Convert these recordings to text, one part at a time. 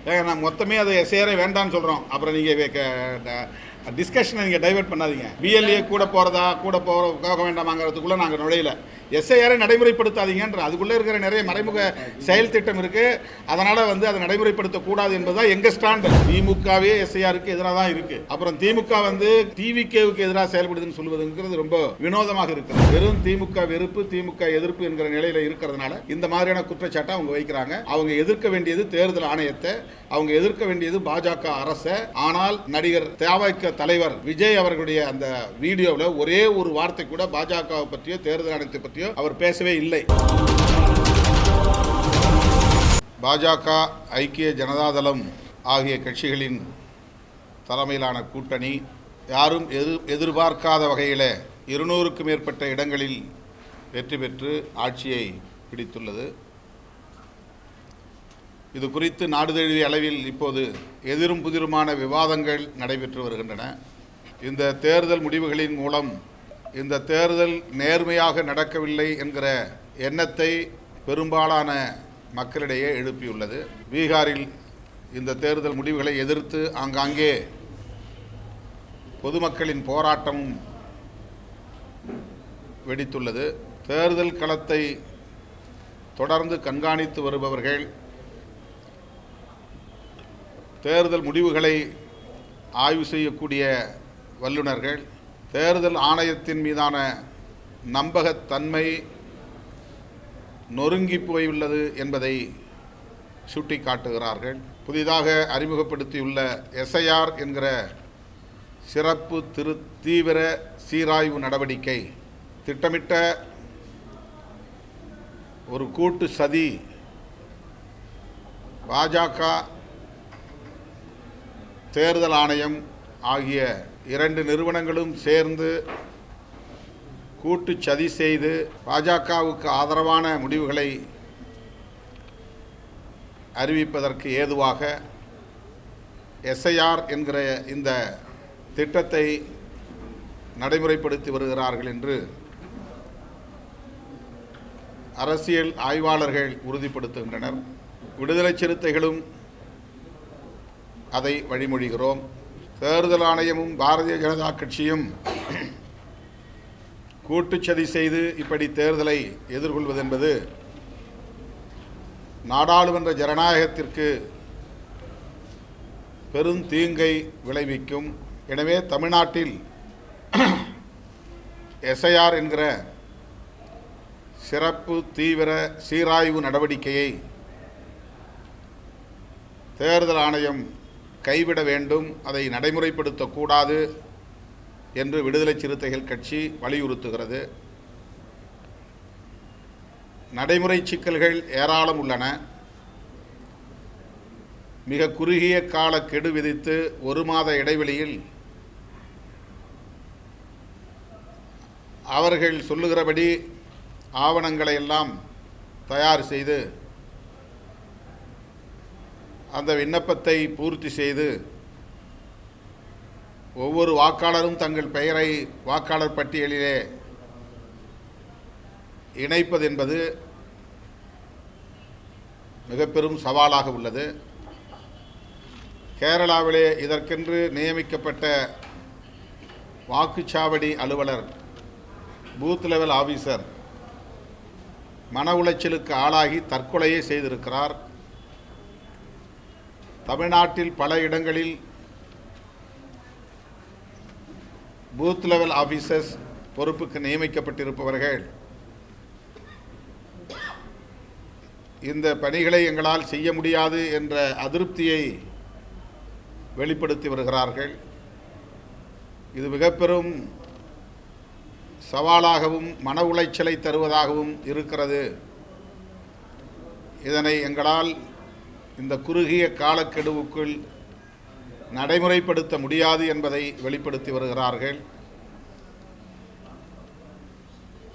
நான் மொத்தமே அதை எஸ்ஏஆரே வேண்டான்னு சொல்கிறோம். அப்புறம் நீங்கள் டிஸ்கஷனை நீங்கள் டைவெர்ட் பண்ணாதீங்க. பிஎல்ஏ கூட போக வேண்டாமாங்கிறதுக்குள்ளே நாங்கள் நுழையில. எஸ்ஐஆரை நடைமுறைப்படுத்தாதீங்கன்ற அதுக்குள்ளே இருக்கிற நிறைய மறைமுக செயல் திட்டம் இருக்குது. அதனால் அதை நடைமுறைப்படுத்தக்கூடாது என்பதுதான் எங்கள் ஸ்டாண்டு. திமுகவே எஸ்ஐஆருக்கு எதிராக தான் இருக்குது. அப்புறம் திமுக டிவிகேவுக்கு எதிராக செயல்படுதுன்னு சொல்வதுங்கிறது ரொம்ப வினோதமாக இருக்குது. வெறும் திமுக வெறுப்பு, திமுக எதிர்ப்பு என்கிற நிலையில் இருக்கிறதுனால இந்த மாதிரியான குற்றச்சாட்டை அவங்க வைக்கிறாங்க. அவங்க எதிர்க்க வேண்டியது தேர்தல் ஆணையத்தை, அவங்க எதிர்க்க வேண்டியது பாஜக அரசை. ஆனால் நடிகர் தவிக தலைவர் விஜய் அவர்களுடைய அந்த வீடியோவில் ஒரே ஒரு வார்த்தை கூட பாஜகவை பற்றியோ தேர்தல் ஆணையத்தை பற்றியோ அவர் பேசவே இல்லை. பாஜக, ஐக்கிய ஜனதாதளம் ஆகிய கட்சிகளின் தலைமையிலான கூட்டணி யாரும் எதிர்பார்க்காத வகையில் 200க்கும் மேற்பட்ட இடங்களில் வெற்றி பெற்று ஆட்சியை பிடித்துள்ளது. இது குறித்து நாடு தழுவிய அளவில் இப்போது எதிரும் புதிருமான விவாதங்கள் நடைபெற்று வருகின்றன. இந்த தேர்தல் முடிவுகளின் மூலம் இந்த தேர்தல் நேர்மையாக நடக்கவில்லை என்கிற எண்ணத்தை பெரும்பாலான மக்களிடையே எழுப்பியுள்ளது. பீகாரில் இந்த தேர்தல் முடிவுகளை எதிர்த்து ஆங்காங்கே பொதுமக்களின் போராட்டமும் வெடித்துள்ளது. தேர்தல் களத்தை தொடர்ந்து கண்காணித்து வருபவர்கள், தேர்தல் முடிவுகளை ஆய்வு செய்யக்கூடிய வல்லுநர்கள், தேர்தல் ஆணையத்தின் மீதான நம்பகத்தன்மை நொறுங்கி போயுள்ளது என்பதை சுட்டிக்காட்டுகிறார்கள். புதிதாக அறிமுகப்படுத்தியுள்ள எஸ்ஐஆர் என்கிற சிறப்பு தீவிர சீராய்வு நடவடிக்கை திட்டமிட்ட ஒரு கூட்டு சதி. பாஜக, தேர்தல் ஆணையம் ஆகிய 2 நிறுவனங்களும் சேர்ந்து கூட்டு சதி செய்து பாஜகவுக்கு ஆதரவான முடிவுகளை அறிவிப்பதற்கு ஏதுவாக எஸ்ஐஆர் என்கிற இந்த திட்டத்தை நடைமுறைப்படுத்தி வருகிறார்கள் என்று அரசியல் ஆய்வாளர்கள் உறுதிப்படுத்துகின்றனர். விடுதலை சிறுத்தைகளும் அதை வழிமொழிகிறோம். தேர்தல் ஆணையமும் பாரதிய ஜனதா கட்சியும் கூட்டுச்சதி செய்து இப்படி தேர்தலை எதிர்கொள்வது என்பது நாடாளுமன்ற ஜனநாயகத்திற்கு பெரும் தீங்கை விளைவிக்கும். எனவே தமிழ்நாட்டில் எஸ்ஐஆர் என்கிற சிறப்பு தீவிர சீராய்வு நடவடிக்கையை தேர்தல் ஆணையம் கைவிட வேண்டும், அதை நடைமுறைப்படுத்தக்கூடாது என்று விடுதலை சிறுத்தைகள் கட்சி வலியுறுத்துகிறது. நடைமுறை சிக்கல்கள் ஏராளம் உள்ளன. மிக குறுகிய கால கெடு விதித்து 1 மாத இடைவெளியில் அவர்கள் சொல்லுகிறபடி ஆவணங்களை எல்லாம் தயார் செய்து அந்த விண்ணப்பத்தை பூர்த்தி செய்து ஒவ்வொரு வாக்காளரும் தங்கள் பெயரை வாக்காளர் பட்டியலிலே இணைப்பது என்பது மிக பெரும் சவாலாக உள்ளது. கேரளாவிலே இதற்கென்று நியமிக்கப்பட்ட வாக்குச்சாவடி அலுவலர், பூத் லெவல் ஆபீசர் மன உளைச்சலுக்கு ஆளாகி தற்கொலையை செய்திருக்கிறார். தமிழ்நாட்டில் பல இடங்களில் பூத் லெவல் ஆபீசர்ஸ் பொறுப்புக்கு நியமிக்கப்பட்டிருப்பவர்கள் இந்த பணிகளை எங்களால் செய்ய முடியாது என்ற அதிருப்தியை வெளிப்படுத்தி வருகிறார்கள். இது மிக பெரும் சவாலாகவும் மன உளைச்சலை தருவதாகவும் இருக்கிறது. இதனை எங்களால் இந்த குறுகிய காலக்கெடுவுக்குள் நடைமுறைப்படுத்த முடியாது என்பதை வெளிப்படுத்தி வருகிறார்கள்.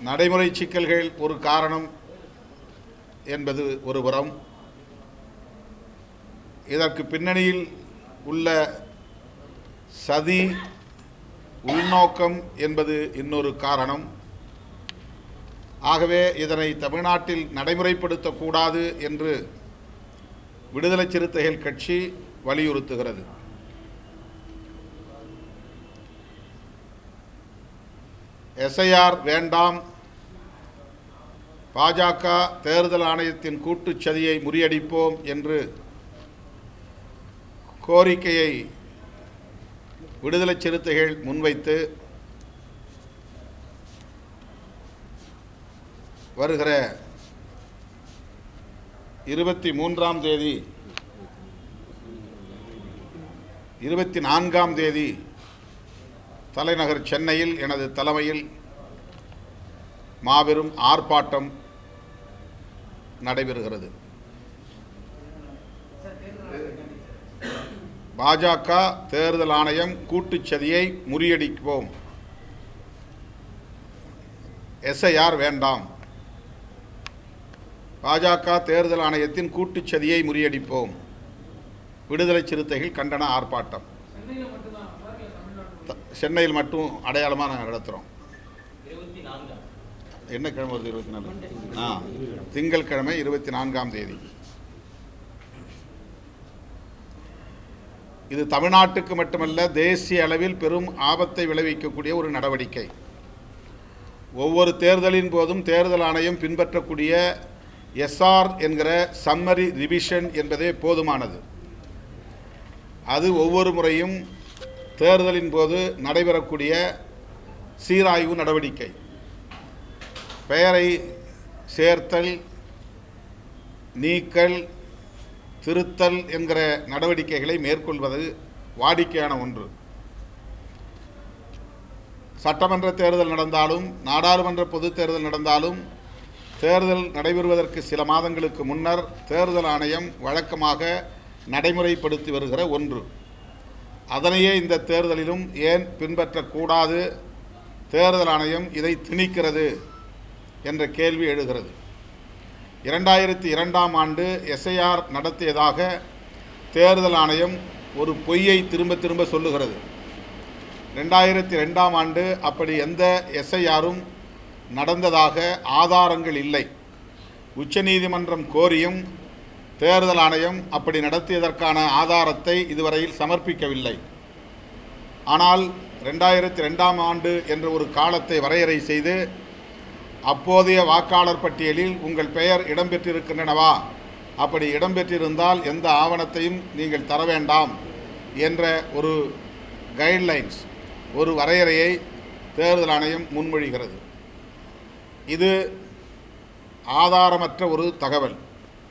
நடைமுறை சிக்கல்கள் ஒரு காரணம் என்பது ஒருபுறம், இதற்கு பின்னணியில் உள்ள சதி உள்நோக்கம் என்பது இன்னொரு காரணம். ஆகவே இதனை தமிழ்நாட்டில் நடைமுறைப்படுத்தக்கூடாது என்று விடுதலை சிறுத்தைகள் கட்சி வலியுறுத்துகிறது. எஸ்ஐஆர் வேண்டாம், பாஜக தேர்தல் ஆணையத்தின் கூட்டுச் சதியை முறியடிப்போம் என்று கோரிக்கையை விடுதலை சிறுத்தைகள் முன்வைத்து வருகிற 23ஆம் தேதி 24ஆம் தேதி தலைநகர் சென்னையில் எனது தலைமையில் மாபெரும் ஆர்ப்பாட்டம் நடைபெறுகிறது. பாஜக தேர்தல் ஆணையம் கூட்டுச் சதியை முறியடிப்போம், எஸ்ஐஆர் வேண்டாம், பாஜக தேர்தல் ஆணையத்தின் கூட்டுச் சதியை முறியடிப்போம், விடுதலை சிறுத்தைகள் கண்டன ஆர்ப்பாட்டம். சென்னையில் மட்டும் அடையாளமாக நாங்கள் நடத்துகிறோம். என்ன கிழமை வருது? 24 திங்கட்கிழமை 24ஆம் தேதி. இது தமிழ்நாட்டுக்கு மட்டுமல்ல, தேசிய அளவில் பெரும் ஆபத்தை விளைவிக்கக்கூடிய ஒரு நடவடிக்கை. ஒவ்வொரு தேர்தலின் போதும் தேர்தல் ஆணையம் பின்பற்றக்கூடிய எஸ்ஆர் என்கிற சம்மரி ரிவிஷன் என்பதே போதுமானது. அது ஒவ்வொரு முறையும் தேர்தலின் போது நடைபெறக்கூடிய சீராய்வு நடவடிக்கை. பெயரை சேர்த்தல், நீக்கல், திருத்தல் என்கிற நடவடிக்கைகளை மேற்கொள்வது வாடிக்கையான ஒன்று. சட்டமன்ற தேர்தல் நடந்தாலும், நாடாளுமன்ற பொதுத் தேர்தல் நடந்தாலும், தேர்தல் நடைபெறுவதற்கு சில மாதங்களுக்கு முன்னர் தேர்தல் ஆணையம் வழக்கமாக நடைமுறைப்படுத்தி வருகிற ஒன்று. அதனையே இந்த தேர்தலிலும் ஏன் பின்பற்றக்கூடாது, தேர்தல் ஆணையம் இதை திணிக்கிறது என்ற கேள்வி எழுகிறது. 2002ஆம் ஆண்டு எஸ்ஐஆர் நடத்தியதாக தேர்தல் ஆணையம் ஒரு பொய்யை திரும்ப திரும்ப சொல்லுகிறது. 2002ஆம் ஆண்டு அப்படி எந்த எஸ்ஐஆரும் நடந்ததாக ஆதாரங்கள் இல்லை. உச்சநீதிமன்றம் கோரியும் தேர்தல் ஆணையம் அப்படி நடத்தியதற்கான ஆதாரத்தை இதுவரையில் சமர்ப்பிக்கவில்லை. ஆனால் 2002ஆம் ஆண்டு என்ற ஒரு காலத்தை வரையறை செய்து அப்போதைய வாக்காளர் பட்டியலில் உங்கள் பெயர் இடம்பெற்றிருக்கின்றனவா, அப்படி இடம்பெற்றிருந்தால் எந்த ஆவணத்தையும் நீங்கள் தர வேண்டாம் என்ற ஒரு கைட்லைன்ஸ், ஒரு வரையறையை தேர்தல் ஆணையம் முன்மொழிகிறது. இது ஆதாரமற்ற ஒரு தகவல்.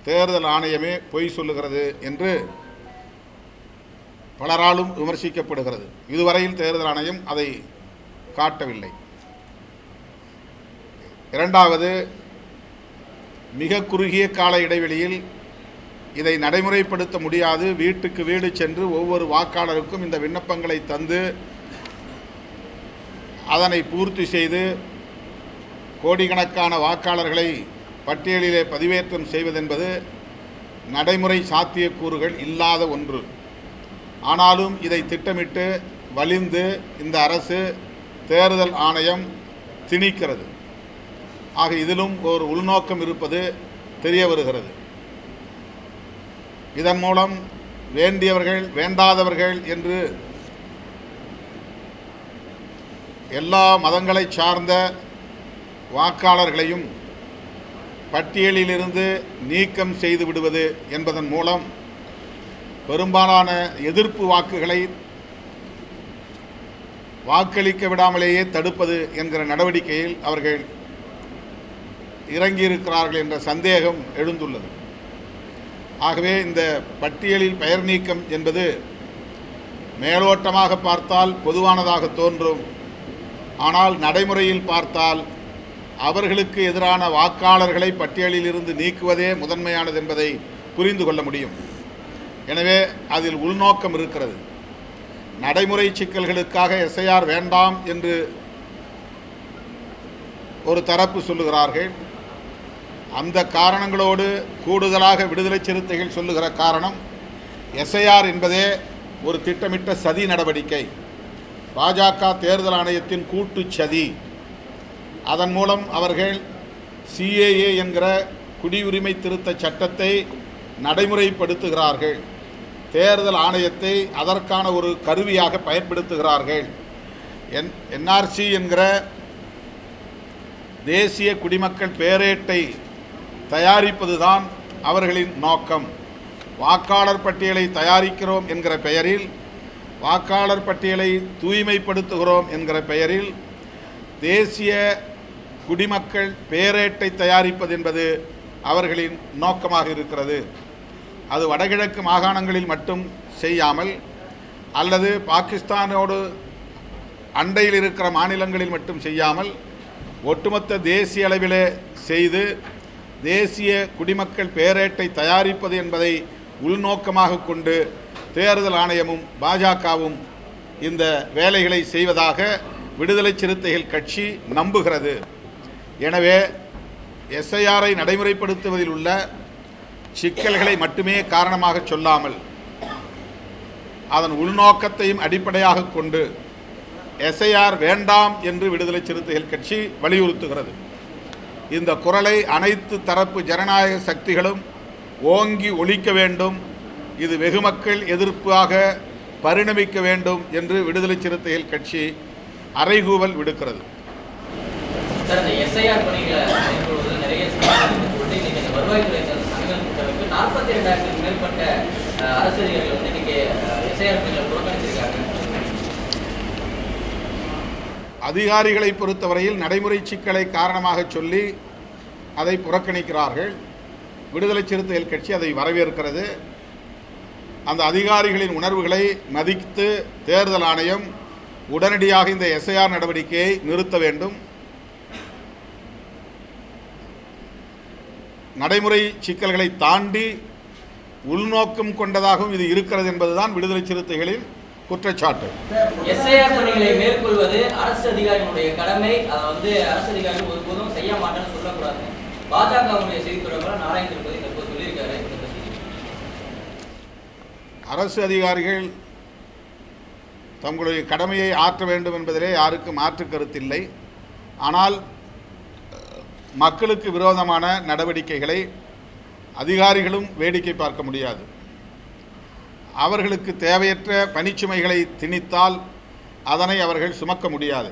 தேர்தல் ஆணையமே பொய் சொல்லுகிறது என்று பலராலும் விமர்சிக்கப்படுகிறது. இதுவரையில் தேர்தல் ஆணையம் அதை காட்டவில்லை. இரண்டாவது, மிக குறுகிய கால இடைவெளியில் இதை நடைமுறைப்படுத்த முடியாது. வீட்டுக்கு வீடு சென்று ஒவ்வொரு வாக்காளருக்கும் இந்த விண்ணப்பங்களை தந்து அதனை பூர்த்தி செய்து கோடிக்கணக்கான வாக்காளர்களை பட்டியலிலே பதிவேற்றம் செய்வதென்பது நடைமுறை சாத்தியக்கூறுகள் இல்லாத ஒன்று. ஆனாலும் இதை திட்டமிட்டு வலிந்து இந்த அரசு தேர்தல் ஆணையம் திணிக்கிறது. ஆக இதிலும் ஒரு உள்நோக்கம் இருப்பது தெரிய வருகிறது. இதன் மூலம் வேண்டியவர்கள் வேண்டாதவர்கள் என்று எல்லா மதங்களை சார்ந்த வாக்காளர்களையும் பட்டியலிலிருந்து நீக்கம் செய்து விடுவது என்பதன் மூலம் பெரும்பாலான எதிர்ப்பு வாக்குகளை வாக்களிக்க விடாமலேயே தடுப்பது என்கிற நடவடிக்கையில் அவர்கள் இறங்கியிருக்கிறார்கள் என்ற சந்தேகம் எழுந்துள்ளது. ஆகவே இந்த பட்டியலில் பெயர் நீக்கம் என்பது மேலோட்டமாக பார்த்தால் பொதுவானதாக தோன்றும். ஆனால் நடைமுறையில் பார்த்தால் அவர்களுக்கு எதிரான வாக்காளர்களை பட்டியலில் இருந்து நீக்குவதே முதன்மையானது என்பதை புரிந்து கொள்ள முடியும். எனவே அதில் உள்நோக்கம் இருக்கிறது. நடைமுறை சிக்கல்களுக்காக எஸ்ஐஆர் வேண்டாம் என்று ஒரு தரப்பு சொல்லுகிறார்கள். அந்த காரணங்களோடு கூடுதலாக விடுதலை சிறுத்தைகள் சொல்லுகிற காரணம், எஸ்ஐஆர் என்பதே ஒரு திட்டமிட்ட சதி நடவடிக்கை, பாஜக தேர்தல் ஆணையத்தின் கூட்டு சதி. அதன் மூலம் அவர்கள் சிஏஏ என்கிற குடியுரிமை திருத்த சட்டத்தை நடைமுறைப்படுத்துகிறார்கள். தேர்தல் ஆணையத்தை அதற்கான ஒரு கருவியாக பயன்படுத்துகிறார்கள். என்ஆர்சி என்கிற தேசிய குடிமக்கள் பேரேட்டை தயாரிப்பதுதான் அவர்களின் நோக்கம். வாக்காளர் பட்டியலை தயாரிக்கிறோம் என்கிற பெயரில், வாக்காளர் பட்டியலை தூய்மைப்படுத்துகிறோம் என்கிற பெயரில் தேசிய குடிமக்கள் பேரேட்டை தயாரிப்பது என்பது அவர்களின் நோக்கமாக இருக்கிறது. அது வடகிழக்கு மாகாணங்களில் மட்டும் செய்யாமல், அல்லது பாகிஸ்தானோடு அண்டையில் இருக்கிற மாநிலங்களில் மட்டும் செய்யாமல், ஒட்டுமொத்த தேசிய அளவிலே செய்து தேசிய குடிமக்கள் பேரேட்டை தயாரிப்பது என்பதை உள்நோக்கமாக கொண்டு தேர்தல் ஆணையமும் பாஜகவும் இந்த வேலைகளை செய்வதாக விடுதலை சிறுத்தைகள் கட்சி நம்புகிறது. எனவே எஸ்ஐஆரை நடைமுறைப்படுத்துவதில் உள்ள சிக்கல்களை மட்டுமே காரணமாக சொல்லாமல், அதன் உள்நோக்கத்தையும் அடிப்படையாக கொண்டு எஸ்ஐஆர் வேண்டாம் என்று விடுதலை சிறுத்தைகள் கட்சி வலியுறுத்துகிறது. இந்த குரலை அனைத்து தரப்பு ஜனநாயக சக்திகளும் ஓங்கி ஒலிக்க வேண்டும். இது வெகுமக்கள் எதிர்ப்பாக பரிணமிக்க வேண்டும் என்று விடுதலை சிறுத்தைகள் கட்சி அறைகூவல் விடுக்கிறது. அதிகாரிகளை பொறுத்தவரையில் நடைமுறை சிக்கலை காரணமாக சொல்லி அதை புறக்கணிக்கிறார்கள். விடுதலை சிறுத்தைகள் கட்சி அதை வரவேற்கிறது. அந்த அதிகாரிகளின் உணர்வுகளை மதித்து தேர்தல் ஆணையம் உடனடியாக இந்த எஸ்ஐஆர் நடவடிக்கையை நிறுத்த வேண்டும். நடைமுறை சிக்கல்களை தாண்டி உள்நோக்கம் கொண்டதாகவும் இது இருக்கிறது என்பதுதான் விடுதலை சிறுத்தைகளின் குற்றச்சாட்டு. எஸ்ஐஆர் பணிகளை மேற்கொள்வது அரசு அதிகாரிகளுடைய கடமை. அதை அரசு அதிகாரிகள் ஒருபோதும் செய்ய மாட்டேன்னு சொல்லக்கூடாது. பாஜகவுடைய செய்தி தொடர்பாளர் நாராயண திருப்பதி தற்போது சொல்லியிருக்காரு. அரசு அதிகாரிகள் தங்களுடைய கடமையை ஆற்ற வேண்டும் என்பதிலே யாருக்கு மாற்று கருத்தில்லை. ஆனால் மக்களுக்கு விரோதமான நடவடிக்கைகளை அதிகாரிகளும் வேடிக்கை பார்க்க முடியாது. அவர்களுக்கு தேவையற்ற பணிச்சுமைகளை திணித்தால் அதனை அவர்கள் சுமக்க முடியாது.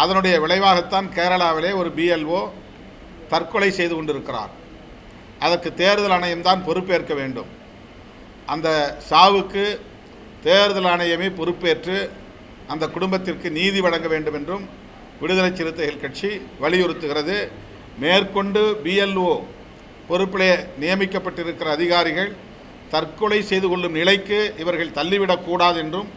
அதனுடைய விளைவாகத்தான் கேரளாவிலே ஒரு பிஎல்ஓ தற்கொலை செய்து கொண்டிருக்கிறார். அதற்கு தேர்தல் ஆணையம்தான் பொறுப்பேற்க வேண்டும். அந்த சாவுக்கு தேர்தல் ஆணையமே பொறுப்பேற்று அந்த குடும்பத்திற்கு நீதி வழங்க வேண்டும் என்றும் விடுதலை சிறுத்தைகள் கட்சி வலியுறுத்துகிறது. மேற்கொண்டு பிஎல்ஓ பொறுப்பிலே நியமிக்கப்பட்டிருக்கிற அதிகாரிகள் தற்கொலை செய்து கொள்ளும் நிலைக்கு இவர்கள் தள்ளிவிடக்கூடாது என்றும்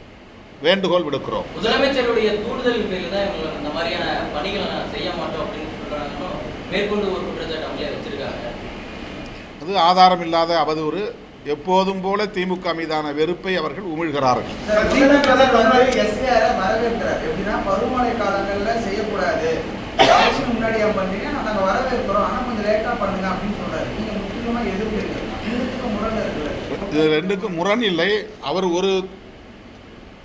வேண்டுகோள் விடுக்கிறோம். முதலமைச்சருடைய தூண்டுதல் பேரில் தான் இவங்க இந்த மாதிரியான பணிகளை செய்ய மாட்டோம் அப்படின்னு சொல்றாங்க. மேற்கொண்டு ஒரு குற்றச்சாட்டு அவங்களே வச்சிருக்காங்க. அது ஆதாரம் இல்லாத அவதூறு. எப்போதும் போல திமுக மீதான வெறுப்பை அவர்கள் உமிழ்கிறார்கள். பருவமழை காலங்களில் செய்யக்கூடாது, முன்னாடியா பண்றீங்க, நாங்க வரவேற்கிறோம், ஆனா கொஞ்சம் லேட்டா பண்ணுங்க அப்படின்னு சொல்றாரு. நீங்க முக்கியமா எதிர்ப்பு இது ரெண்டுக்கும் முரண் இல்லை. அவர் ஒரு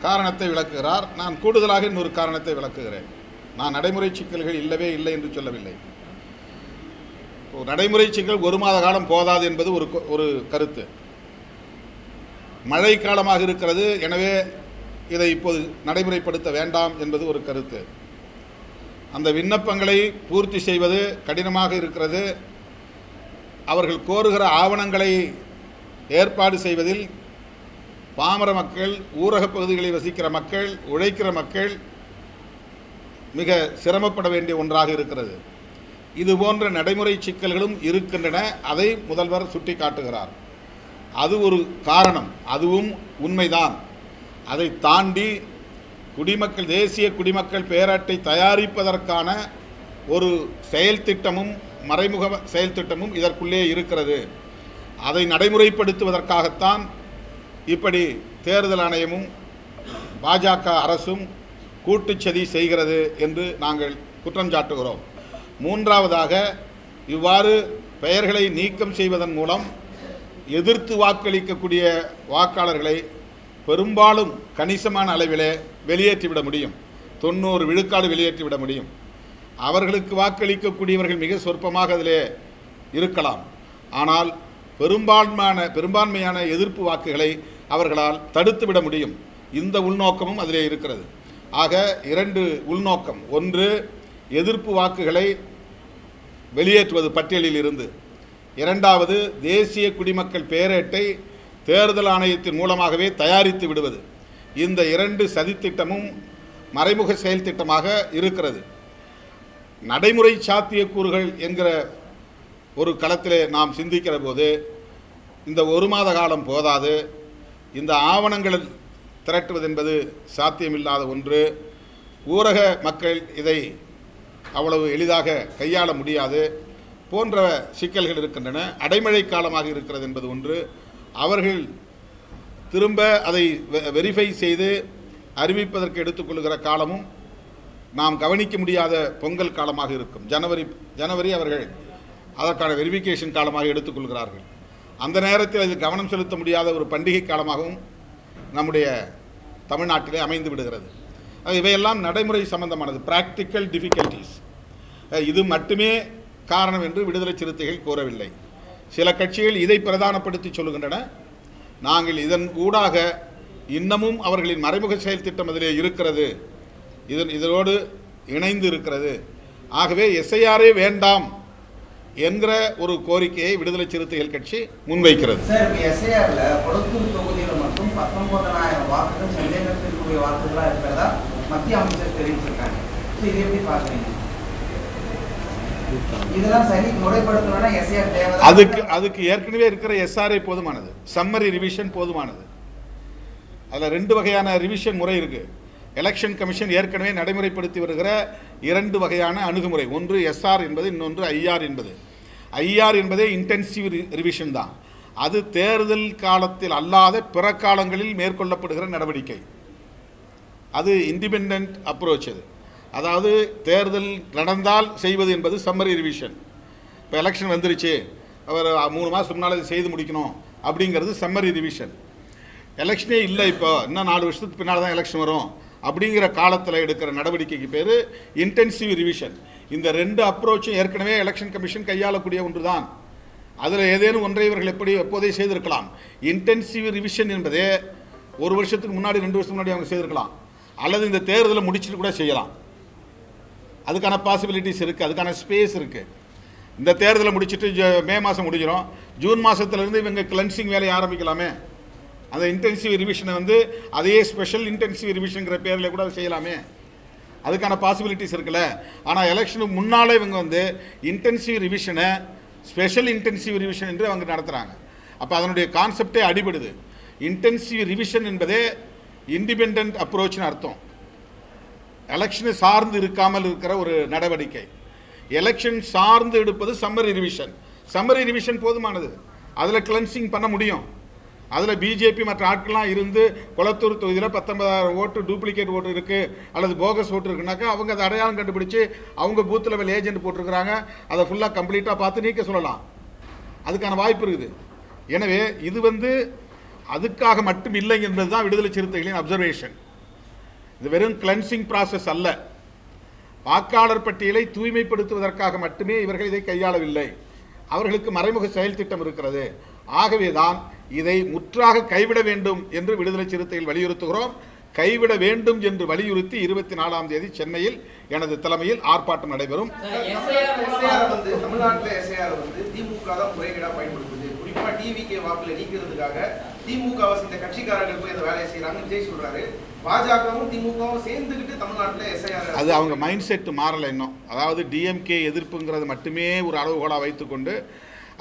காரணத்தை விளக்குகிறார், நான் கூடுதலாக இன்னொரு காரணத்தை விளக்குகிறேன். நான் நடைமுறை சிக்கல்கள் இல்லவே இல்லை என்று சொல்லவில்லை. நடைமுறை சிக்கல் ஒரு மாத காலம் போதாது என்பது ஒரு கருத்து. மழை காலமாக இருக்கிறது, எனவே இதை இப்போது நடைமுறைப்படுத்த வேண்டாம் என்பது ஒரு கருத்து. அந்த விண்ணப்பங்களை பூர்த்தி செய்வது கடினமாக இருக்கிறது. அவர்கள் கோருகிற ஆவணங்களை ஏற்பாடு செய்வதில் பாமர மக்கள், ஊரகப் பகுதிகளில் வசிக்கிற மக்கள், உழைக்கிற மக்கள் மிக சிரமப்பட வேண்டிய ஒன்றாக இருக்கிறது. இதுபோன்ற நடைமுறை சிக்கல்களும் இருக்கின்றன. அதை முதல்வர் சுட்டி காட்டுகிறார். அது ஒரு காரணம், அதுவும் உண்மைதான். அதை தாண்டி தேசிய குடிமக்கள் பேரட்டை தயாரிப்பதற்கான ஒரு செயல் திட்டமும் மறைமுக செயல் திட்டமும் இதற்குள்ளே இருக்கிறது. அதை நடைமுறைப்படுத்துவதற்காகத்தான் இப்படி தேர்தல் ஆணையமும் பாஜக அரசும் கூட்டுச்சதி செய்கிறது என்று நாங்கள் குற்றம் சாட்டுகிறோம். மூன்றாவதாக, இவ்வாறு பெயர்களை நீக்கம் செய்வதன் மூலம் எதிர்த்து வாக்களிக்கக்கூடிய வாக்காளர்களை பெரும்பாலும் கணிசமான அளவிலே வெளியேற்றிவிட முடியும். 90 விழுக்காடு வெளியேற்றிவிட முடியும். அவர்களுக்கு வாக்களிக்கக்கூடியவர்கள் மிக சொற்பமாக அதிலே இருக்கலாம். ஆனால் பெரும்பான்மையான எதிர்ப்பு வாக்குகளை அவர்களால் தடுத்துவிட முடியும். இந்த உள்நோக்கமும் அதிலே இருக்கிறது. ஆக 2 உள்நோக்கம். ஒன்று, எதிர்ப்பு வாக்குகளை வெளியேற்றுவது பட்டியலில் இருந்து. 2வது, தேசிய குடிமக்கள் பேரேட்டை தேர்தல் ஆணையத்தின் மூலமாகவே தயாரித்து விடுவது. இந்த 2 சதித்திட்டமும் மறைமுக செயல் திட்டமாக இருக்கிறது. நடைமுறை சாத்தியக்கூறுகள் என்கிற ஒரு களத்திலே நாம் சிந்திக்கிற போது இந்த 1 மாத காலம் போதாது. இந்த ஆவணங்கள் திரட்டுவது என்பது சாத்தியமில்லாத ஒன்று. ஊரக மக்கள் இதை அவ்வளவு எளிதாக கையாள முடியாது போன்ற சிக்கல்கள் இருக்கின்றன. அடைமழை காலமாக இருக்கிறது என்பது ஒன்று. அவர்கள் திரும்ப அதை வெரிஃபை செய்து அறிவிப்பதற்கு எடுத்துக்கொள்கிற காலமும் நாம் கவனிக்க முடியாத பொங்கல் காலமாக இருக்கும். ஜனவரி அவர்கள் அதற்கான வெரிஃபிகேஷன் காலமாக எடுத்துக்கொள்கிறார்கள். அந்த நேரத்தில் அது கவனம் செலுத்த முடியாத ஒரு பண்டிகை காலமாகவும் நம்முடைய தமிழ்நாட்டிலே அமைந்து விடுகிறது. இவையெல்லாம் நடைமுறை சம்பந்தமானது, பிராக்டிக்கல் டிஃபிகல்டிஸ். இது மட்டுமே காரணம் என்று விடுதலை சிறுத்தைகள் கூறவில்லை. சில கட்சிகள் இதை பிரதானப்படுத்தி சொல்லுகின்றன. நாங்கள் இதன் ஊடாக இன்னமும் அவர்களின் மறைமுக செயல் திட்டம் அதிலே இருக்கிறது, இதனோடு இணைந்து இருக்கிறது. ஆகவே எஸ்ஐஆரே வேண்டாம் என்கிற ஒரு கோரிக்கையை விடுதலை சிறுத்தைகள் கட்சி முன்வைக்கிறது. சார், எஸ்ஐஆர்ல கொளத்தூர் தொகுதியில் மட்டும் 19,000 வாக்குகள் சந்தேகத்திற்குரிய வாக்குகளா இருக்கிறதா மத்திய அமைச்சர் தெரிவிச்சிருக்காங்க. இது எப்படி பாக்குறீங்க? இதெல்லாம் சரி முறைப்படுத்தணும்னா எஸ்ஐஆர் தேவை. அதுக்கு ஏற்கனவே இருக்கிற எஸ்ஆர்ஐ போதுமானது, சம்மரி ரிவிஷன் போதுமானது. அதில் 2 வகையான ரிவிஷன் முறை இருக்கு. எலெக்ஷன் கமிஷன் ஏற்கனவே நடைமுறைப்படுத்தி வருகிற 2 வகையான அணுகுமுறை. ஒன்று எஸ்ஆர் என்பது, இன்னொன்று ஐஆர் என்பது. ஐஆர் என்பதே இன்டென்சிவ் ரிவிஷன் தான். அது தேர்தல் காலத்தில் அல்லாத பிற காலங்களில் மேற்கொள்ளப்படுகிற நடவடிக்கை. அது இண்டிபெண்டன்ட் அப்ரோச். அது அதாவது தேர்தல் நடந்தால் செய்வது என்பது சம்மரி ரிவிஷன். இப்போ எலெக்ஷன் வந்துருச்சு, அவர் 3 மாதத்துக்கு முன்னால் செய்து முடிக்கணும் அப்படிங்கிறது சம்மரி ரிவிஷன். எலெக்ஷனே இல்லை, இப்போ இன்னும் 4 வருஷத்துக்கு பின்னால் தான் எலெக்ஷன் வரும் அப்படிங்கிற காலத்தில் எடுக்கிற நடவடிக்கைக்கு பேர் இன்டென்சிவ் ரிவிஷன். இந்த 2 அப்ரோச்சும் ஏற்கனவே எலெக்ஷன் கமிஷன் கையாளக்கூடிய ஒன்று தான். அதில் ஏதேனும் ஒன்றை இவர்கள் எப்போதே செய்திருக்கலாம். இன்டென்சிவ் ரிவிஷன் என்பதே 1 வருஷத்துக்கு முன்னாடி 2 வருஷத்துக்கு முன்னாடி அவங்க செய்திருக்கலாம், அல்லது இந்த தேர்தலை முடிச்சுட்டு கூட செய்யலாம். அதுக்கான பாசிபிலிட்டிஸ் இருக்குது, அதுக்கான ஸ்பேஸ் இருக்குது. இந்த தேர்தலை முடிச்சுட்டு மே மாதம் முடிஞ்சிடும், ஜூன் மாதத்துலேருந்து இவங்க கிளென்சிங் வேலையை ஆரம்பிக்கலாமே. அந்த இன்டென்சிவ் ரிவிஷனை அதே ஸ்பெஷல் இன்டென்சிவ் ரிவிஷனுங்கிற பேரில் கூட செய்யலாமே. அதுக்கான பாசிபிலிட்டிஸ் இருக்குல்ல. ஆனால் எலெக்ஷனுக்கு முன்னாலே இவங்க இன்டென்சிவ் ரிவிஷனை ஸ்பெஷல் இன்டென்சிவ் ரிவிஷன் என்று அவங்க நடத்துகிறாங்க. அப்போ அதனுடைய கான்செப்டே அடிபடுது. இன்டென்சிவ் ரிவிஷன் என்பதே இண்டிபெண்ட் அப்ரோச்னு அர்த்தம். எலெக்ஷனை சார்ந்து இருக்காமல் இருக்கிற ஒரு நடவடிக்கை. எலெக்ஷன் சார்ந்து எடுப்பது சம்மரி ரிவிஷன். சம்மரி ரிவிஷன் போதுமானது, அதில் கிளென்சிங் பண்ண முடியும். அதில் பிஜேபி மற்ற ஆட்கள்லாம் இருந்து கொளத்தூர் தொகுதியில் 19,000 ஓட்டு டூப்ளிகேட் ஓட்டு இருக்குது அல்லது போகஸ் ஓட்டு இருக்குனாக்கா அவங்க அதை அடையாளம் கண்டுபிடிச்சி அவங்க பூத் லெவல் ஏஜென்ட் போட்டிருக்கிறாங்க, அதை ஃபுல்லாக கம்ப்ளீட்டாக பார்த்து நீக்க சொல்லலாம். அதுக்கான வாய்ப்பு இருக்குது. எனவே இது அதுக்காக மட்டும் இல்லை என்பது தான் விடுதலை சிறுத்தைகளின் அப்சர்வேஷன். இது வெறும் கிளென்சிங் ப்ராசஸ் அல்ல. வாக்காளர் பட்டியலை தூய்மைப்படுத்துவதற்காக மட்டுமே இவர்கள் இதை கையாளவில்லை. அவர்களுக்கு மறைமுக செயல் திட்டம் இருக்கிறது. ஆகவேதான் இதை முற்றாக கைவிட வேண்டும் என்று விடுதலை சிறுத்தைகள் வலியுறுத்துகிறோம். கைவிட வேண்டும் என்று வலியுறுத்தி 24ஆம் தேதி சென்னையில் எனது தலைமையில் ஆர்ப்பாட்டம் நடைபெறும். தமிழ்நாட்டில் எஸ்ஐஆர் திமுக தான் முறைகேடாக பயன்படுத்துது. குறிப்பாக டிவிகே வாக்குல நீக்கிறதுக்காக திமுக இந்த கட்சிக்காரர்கள் போய் அந்த வேலையை செய்யறாங்க விஜய் சொல்றாரு. பாஜகவும் திமுகவும் சேர்ந்துக்கிட்டு தமிழ்நாட்டில் எஸ்ஐஆர் அது அவங்க மைண்ட் செட் மாறலை இன்னும். அதாவது டிஎம்கே எதிர்ப்புங்கிறது மட்டுமே ஒரு அளவுகோலாக வைத்துக்கொண்டு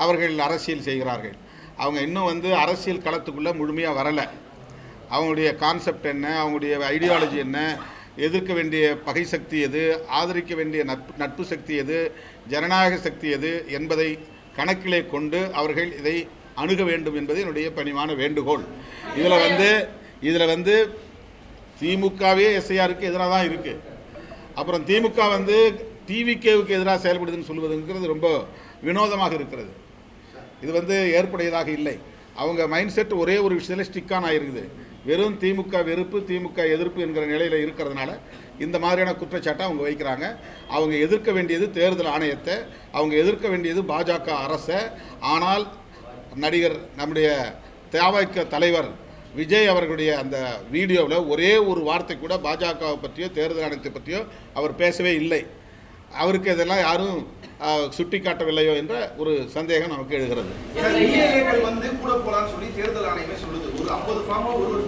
அவர்கள் அரசியல் செய்கிறார்கள். அவங்க இன்னும் அரசியல் களத்துக்குள்ளே முழுமையாக வரலை. அவங்களுடைய கான்செப்ட் என்ன, அவங்களுடைய ஐடியாலஜி என்ன, எதிர்க்க வேண்டிய பகை சக்தி எது, ஆதரிக்க வேண்டிய நட்பு சக்தி எது, ஜனநாயக சக்தி எது என்பதை கணக்கிலே கொண்டு அவர்கள் இதை அணுக வேண்டும் என்பது என்னுடைய பணிவான வேண்டுகோள். இதில் திமுகவே எஸ்ஐஆருக்கு எதிராக தான் இருக்குது. அப்புறம் திமுக டிவிகேவுக்கு எதிராக செயல்படுதுன்னு சொல்வதுங்கிறது ரொம்ப வினோதமாக இருக்கிறது. இது ஏற்புடையதாக இல்லை. அவங்க மைண்ட் செட் ஒரே ஒரு விஷயத்தில் ஸ்டிக்கான ஆகிருக்குது. வெறும் திமுக வெறுப்பு, திமுக எதிர்ப்பு என்கிற நிலையில் இருக்கிறதுனால இந்த மாதிரியான குற்றச்சாட்டை அவங்க வைக்கிறாங்க. அவங்க எதிர்க்க வேண்டியது தேர்தல் ஆணையத்தை, அவங்க எதிர்க்க வேண்டியது பாஜக அரசை. ஆனால் நடிகர் நம்முடைய தவிக தலைவர் விஜய் அவர்களுடைய அந்த வீடியோவில் ஒரே ஒரு வார்த்தை கூட பாஜகவை பற்றியோ தேர்தல் ஆணையத்தை பற்றியோ அவர் பேசவே இல்லை. அவருக்கு இதெல்லாம் யாரும் சுட்டி காட்டவில்லையோ என்ற ஒரு சந்தேகம் நமக்கு எழுகிறது. பிஎல்ஏக்கள் வந்து கூட போலான்னு சொல்லி தேர்தல் ஆணையமே சொல்லுது. ஒரு 50 ஃபார்மா ஒரு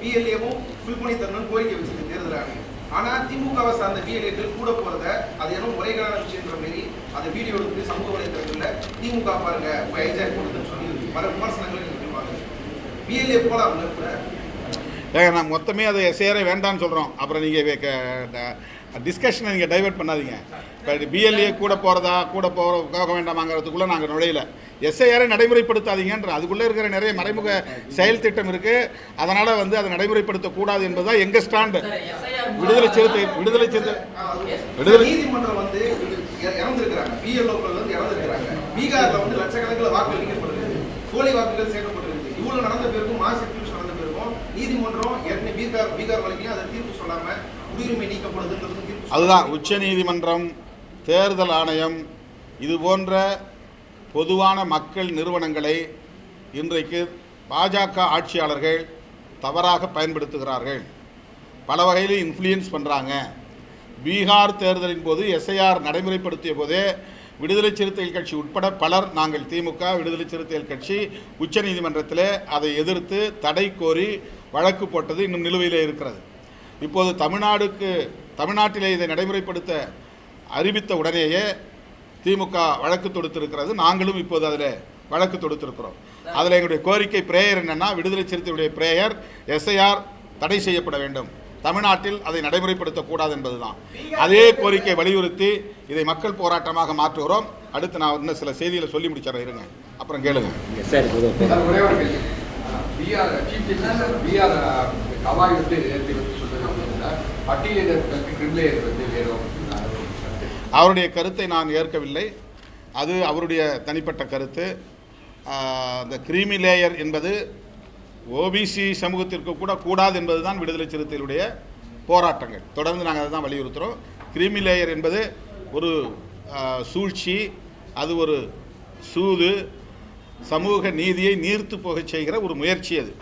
பிஎல்ஏவும் ஃபில் பண்ணி தரணும்னு கோரிக்கை வச்சிருக்கு தேர்தல் ஆணையம். ஆனா திமுகவை சார்ந்த பிஎல்ஏக்கள் கூட போறத அது என்ன முறைகேடான விஷயன்ற மாதிரி அந்த வீடியோ எடுத்து சமூக வலைதளங்கள்ல திமுக பாருங்க ஹைஜாக் பண்ணுதுன்னு சொல்லி பல விமர்சனங்களை நீங்க பாருங்க. பிஎல்ஏ போலாம் கூட நான் மொத்தமே அதை எஸ்ஐஆரே வேண்டான்னு சொல்கிறோம். அப்புறம் நீங்கள் டிஸ்கஷனை நீங்கள் டைவெர்ட் பண்ணாதீங்க. இப்போ பிஎல்ஏ கூட போக வேண்டாமாங்கிறதுக்குள்ளே நாங்கள் நுழையில. எஸ்ஐஆரை நடைமுறைப்படுத்தாதீங்கன்ற அதுக்குள்ளே இருக்கிற நிறைய மறைமுக செயல் திட்டம் இருக்குது. அதனால் வந்து அதை நடைமுறைப்படுத்தக்கூடாது என்பதுதான் எங்கள் ஸ்டாண்டு. விடுதலை சிறுத்தை நீதிமன்றம் வந்து இறந்துருக்கிறாங்க. பிஎல்ஓக்கள் வந்து இறந்துருக்கிறாங்க. பீகாரில் வந்து லட்சக்கணக்கில் வாக்கு அளிக்கப்படுகிறது. போலி வாக்குகள் சேர்க்கப்பட்டிருக்கு. இவ்வளவு நடந்த பேருக்கும் மாஸ் எக்ஸ்கியூஷன் நடந்த பேருக்கும் நீதிமன்றம் ஏற்கனவே பீகார் வழக்கிலையும் அதை தீர்ப்பு சொல்லாம குடியுரிமை நீக்கப்படுதுன்றது தீர்ப்பு. அதுதான் உச்ச நீதிமன்றம், தேர்தல் ஆணையம் இது போன்ற பொதுவான மக்கள் நிறுவனங்களை இன்றைக்கு பாஜக ஆட்சியாளர்கள் தவறாக பயன்படுத்துகிறார்கள். பல வகையில் இன்ஃப்ளூயன்ஸ் பண்ணுறாங்க. பீகார் தேர்தலின் போது எஸ்ஐஆர் நடைமுறைப்படுத்திய போதே விடுதலை சிறுத்தைகள் கட்சி உட்பட பலர், நாங்கள் திமுக விடுதலை சிறுத்தைகள் கட்சி உச்சநீதிமன்றத்தில் அதை எதிர்த்து தடை கோரி வழக்கு போட்டது இன்னும் நிலுவையில் இருக்கிறது. இப்போது தமிழ்நாட்டிலே இதை நடைமுறைப்படுத்த அறிவித்த உடனேயே திமுக வழக்கு தொடுத்திருக்கிறது. நாங்களும் இப்போது அதில் வழக்கு தொடுத்திருக்கிறோம். அதில் எங்களுடைய கோரிக்கை பிரேயர் என்னென்னா, விடுதலை சிறுத்தைகளுடைய பிரேயர் எஸ்ஐஆர் தடை செய்யப்பட வேண்டும், தமிழ்நாட்டில் அதை நடைமுறைப்படுத்தக்கூடாது என்பதுதான். அதே கோரிக்கை வலியுறுத்தி இதை மக்கள் போராட்டமாக மாற்றுகிறோம். அடுத்து நான் இன்னும் சில செய்திகளை சொல்லி முடிச்சிடறேன், இருங்க, அப்புறம் கேளுங்க. அவருடைய கருத்தை நான் ஏற்கவில்லை. அது அவருடைய தனிப்பட்ட கருத்து. இந்த கிரீமி லேயர் என்பது ஓபிசி சமூகத்திற்கு கூட கூடாது என்பதுதான் விடுதலை சிறுத்தைகளுடைய போராட்டங்கள். தொடர்ந்து நாங்கள் அதை தான் வலியுறுத்துகிறோம். கிரீமி லேயர் என்பது ஒரு சூழ்ச்சி, அது ஒரு சூது, சமூக நீதியை நீர்த்து போக செய்கிற ஒரு முயற்சி. அது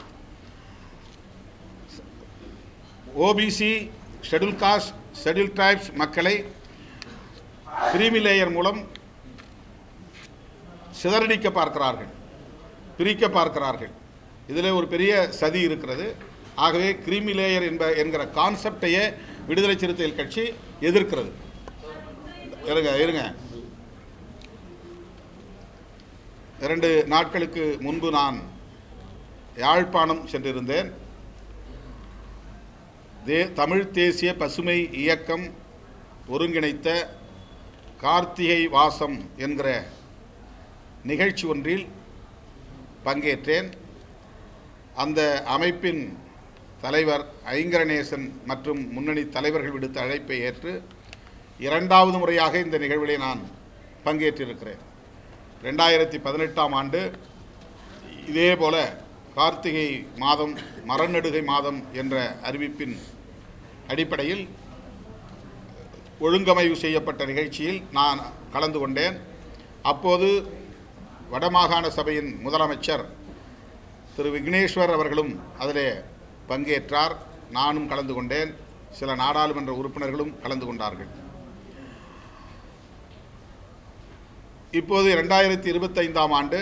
OBC, schedule cost, schedule tribes மக்களை கிரீமி லேயர் மூலம் சிதறடிக்க பார்க்கிறார்கள், பிரிக்க பார்க்கிறார்கள். இதில் ஒரு பெரிய சதி இருக்கிறது. ஆகவே கிரீமி லேயர் என்கிற கான்செப்டையே விடுதலை சிறுத்தைகள் கட்சி எதிர்க்கிறது. இருங்க 2 நாட்களுக்கு முன்பு நான் யாழ்ப்பாணம் சென்றிருந்தேன். தமிழ் தேசிய பசுமை இயக்கம் ஒருங்கிணைத்த கார்த்திகை வாசம் என்கிற நிகழ்ச்சி ஒன்றில் பங்கேற்றேன். அந்த அமைப்பின் தலைவர் ஐங்கரநேசன் மற்றும் முன்னணி தலைவர்கள் விடுத்த அழைப்பை ஏற்று 2வது முறையாக இந்த நிகழ்விலே நான் பங்கேற்றிருக்கிறேன். 2018ஆம் ஆண்டு இதே போல கார்த்திகை மாதம் மரநடுகை மாதம் என்ற அறிவிப்பின் அடிப்படையில் ஒழுங்கமைவு செய்யப்பட்ட நிகழ்ச்சியில் நான் கலந்து கொண்டேன். அப்போது வடமாகாண சபையின் முதலமைச்சர் திரு விக்னேஸ்வர் அவர்களும் அதிலே பங்கேற்றார். நானும் கலந்து கொண்டேன். சில நாடாளுமன்ற உறுப்பினர்களும் கலந்து கொண்டார்கள். இப்போது 2025ஆம் ஆண்டு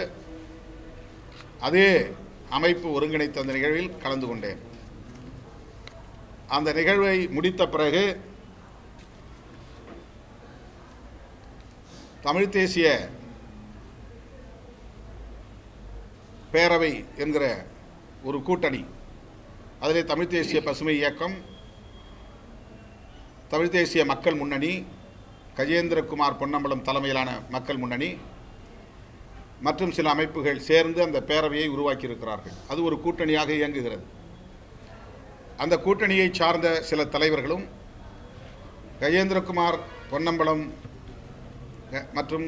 அதே அமைப்பு ஒருங்கிணைத்த அந்த நிகழ்வில் கலந்து கொண்டேன். அந்த நிகழ்வை முடித்த பிறகு தமிழ் தேசிய பேரவை என்கிற ஒரு கூட்டணி, அதிலே தமிழ் தேசிய பசுமை இயக்கம், தமிழ் தேசிய மக்கள் முன்னணி, கஜேந்திரகுமார் பொன்னம்பலம் தலைமையிலான மக்கள் முன்னணி மற்றும் சில அமைப்புகள் சேர்ந்து அந்த பேரவையை உருவாக்கியிருக்கிறார்கள். அது ஒரு கூட்டணியாக இயங்குகிறது. அந்த கூட்டணியை சார்ந்த சில தலைவர்களும் கஜேந்திரகுமார் பொன்னம்பலம் மற்றும்